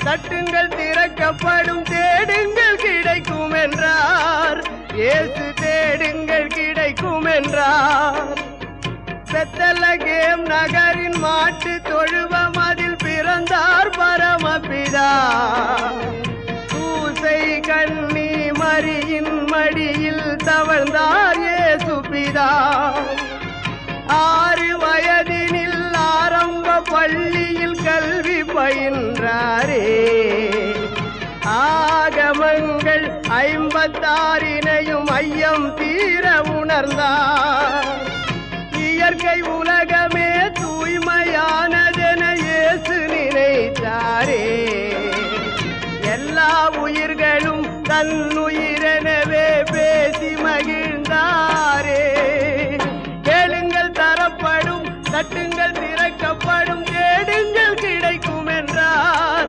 தட்டுங்கள் திறக்கப்படும், தேடுங்கள் கிடைக்கும் என்றார். இயேசு தேடுங்கள் கிடைக்கும் என்றார். பெத்தலகேம் நகரின் மாட்டு தொழுவம், அதில் பிறந்தார் பரமபிதா. பூசை கன்னி மரியின் மடியில் தவழ்ந்தார் இயேசு பிதா. 6 வயதினில் ஆரம்ப பள்ளியில் கல்வி பயின்றாரே. ஆகமங்கள் 56 ஐயம் தீர உணர்ந்தார். இயற்கை உலகமே தூய்மையானதென இயேசு நினைத்தாரே. எல்லா உயிர்களும் தன்னுயிர்